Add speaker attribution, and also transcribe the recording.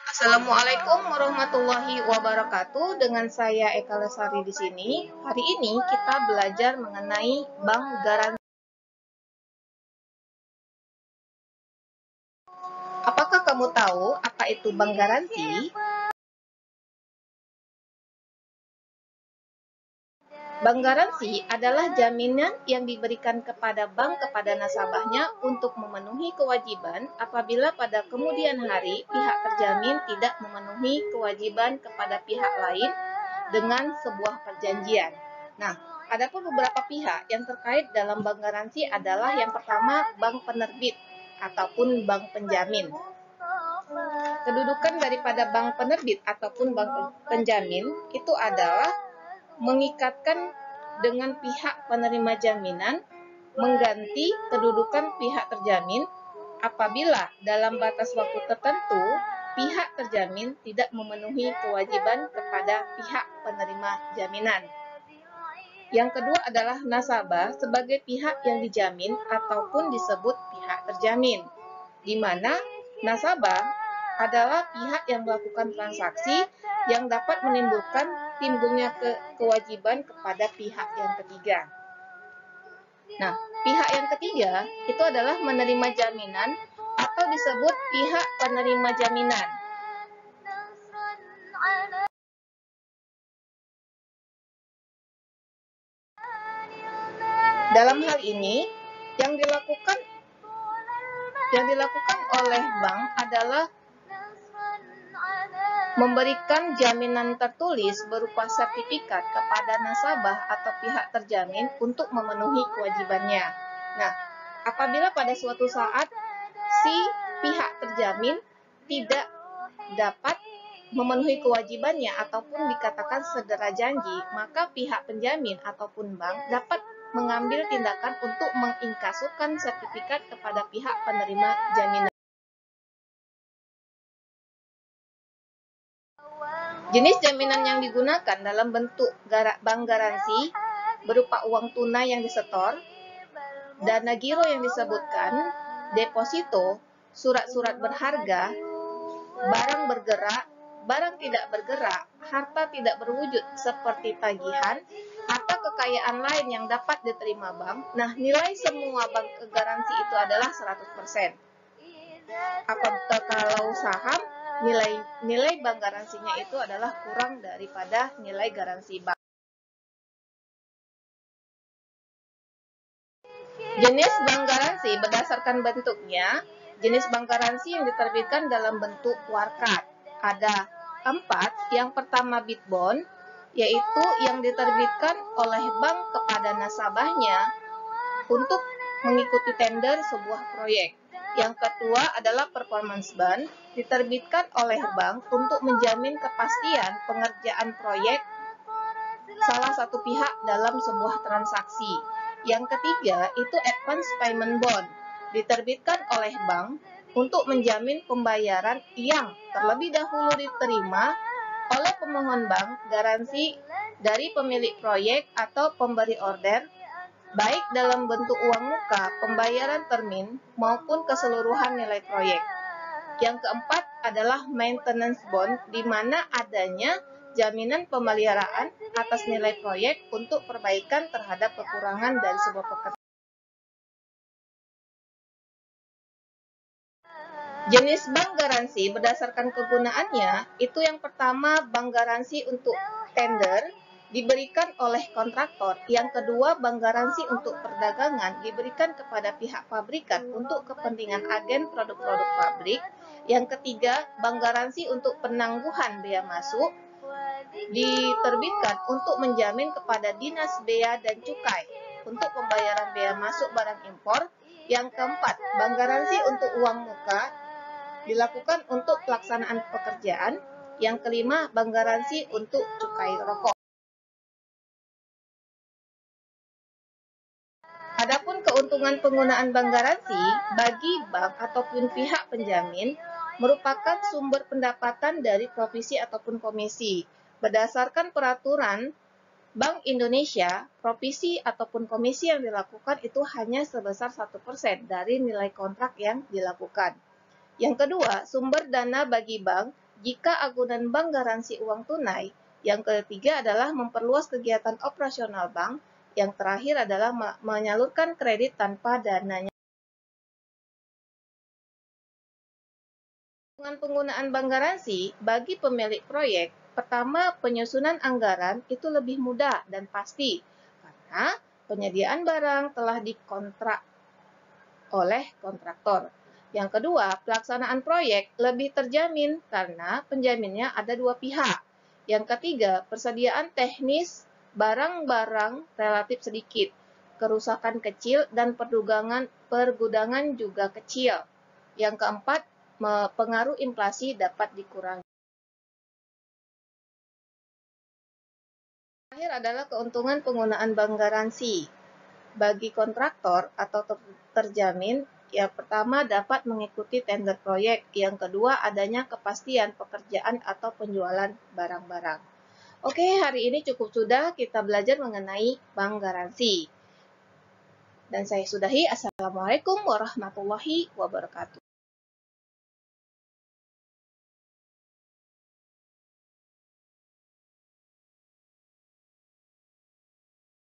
Speaker 1: Assalamualaikum warahmatullahi wabarakatuh. Dengan saya Eka Lesari di sini. Hari ini kita belajar mengenai bank garansi. Apakah kamu tahu apa itu bank garansi? Bank garansi adalah jaminan yang diberikan kepada bank kepada nasabahnya untuk memenuhi kewajiban apabila pada kemudian hari pihak terjamin tidak memenuhi kewajiban kepada pihak lain dengan sebuah perjanjian. Nah, adapun beberapa pihak yang terkait dalam bank garansi adalah yang pertama bank penerbit ataupun bank penjamin. Kedudukan daripada bank penerbit ataupun bank penjamin itu adalah mengikatkan dengan pihak penerima jaminan mengganti kedudukan pihak terjamin apabila dalam batas waktu tertentu pihak terjamin tidak memenuhi kewajiban kepada pihak penerima jaminan. Yang kedua adalah nasabah sebagai pihak yang dijamin ataupun disebut pihak terjamin, di mana nasabah adalah pihak yang melakukan transaksi yang dapat menimbulkan timbulnya kewajiban kepada pihak yang ketiga. Nah, pihak yang ketiga itu adalah menerima jaminan atau disebut pihak penerima jaminan. Dalam hal ini, yang dilakukan oleh bank adalah memberikan jaminan tertulis berupa sertifikat kepada nasabah atau pihak terjamin untuk memenuhi kewajibannya. Nah, apabila pada suatu saat si pihak terjamin tidak dapat memenuhi kewajibannya ataupun dikatakan cedera janji, maka pihak penjamin ataupun bank dapat mengambil tindakan untuk menginkasukan sertifikat kepada pihak penerima jaminan. Jenis jaminan yang digunakan dalam bentuk bank garansi berupa uang tunai yang disetor, dana giro yang disebutkan, deposito, surat-surat berharga, barang bergerak, barang tidak bergerak, harta tidak berwujud seperti tagihan, atau kekayaan lain yang dapat diterima bank. Nah, nilai semua bank garansi itu adalah 100%. Apakah kalau saham, nilai bank garansinya itu adalah kurang daripada nilai garansi bank. Jenis bank garansi berdasarkan bentuknya, jenis bank garansi yang diterbitkan dalam bentuk warkat. Ada 4, yang pertama bid bond, yaitu yang diterbitkan oleh bank kepada nasabahnya untuk mengikuti tender sebuah proyek. Yang kedua adalah performance bond, diterbitkan oleh bank untuk menjamin kepastian pengerjaan proyek salah satu pihak dalam sebuah transaksi. Yang ketiga itu advance payment bond, diterbitkan oleh bank untuk menjamin pembayaran yang terlebih dahulu diterima oleh pemohon bank garansi dari pemilik proyek atau pemberi order, baik dalam bentuk uang muka, pembayaran termin, maupun keseluruhan nilai proyek. Yang keempat adalah maintenance bond, di mana adanya jaminan pemeliharaan atas nilai proyek untuk perbaikan terhadap kekurangan dari sebuah pekerjaan. Jenis bank garansi berdasarkan kegunaannya, itu yang pertama bank garansi untuk tender, diberikan oleh kontraktor. Yang kedua, bank garansi untuk perdagangan diberikan kepada pihak pabrikan untuk kepentingan agen produk-produk pabrik. Yang ketiga, bank garansi untuk penangguhan bea masuk diterbitkan untuk menjamin kepada Dinas Bea dan Cukai untuk pembayaran bea masuk barang impor. Yang keempat, bank garansi untuk uang muka dilakukan untuk pelaksanaan pekerjaan. Yang kelima, bank garansi untuk cukai rokok. Adapun keuntungan penggunaan bank garansi bagi bank ataupun pihak penjamin merupakan sumber pendapatan dari provisi ataupun komisi. Berdasarkan peraturan Bank Indonesia, provisi ataupun komisi yang dilakukan itu hanya sebesar 1% dari nilai kontrak yang dilakukan. Yang kedua, sumber dana bagi bank jika agunan bank garansi uang tunai. Yang ketiga adalah memperluas kegiatan operasional bank. Yang terakhir adalah menyalurkan kredit tanpa dananya. Dengan penggunaan bank garansi bagi pemilik proyek, pertama, penyusunan anggaran itu lebih mudah dan pasti karena penyediaan barang telah dikontrak oleh kontraktor. Yang kedua, pelaksanaan proyek lebih terjamin karena penjaminnya ada dua pihak. Yang ketiga, persediaan teknis barang-barang relatif sedikit, kerusakan kecil, dan pergudangan juga kecil. Yang keempat, pengaruh inflasi dapat dikurangi. Terakhir adalah keuntungan penggunaan bank garansi. Bagi kontraktor atau terjamin, yang pertama dapat mengikuti tender proyek, yang kedua adanya kepastian pekerjaan atau penjualan barang-barang. Oke, hari ini cukup sudah kita belajar mengenai bank garansi. Dan saya sudahi. Assalamualaikum warahmatullahi wabarakatuh.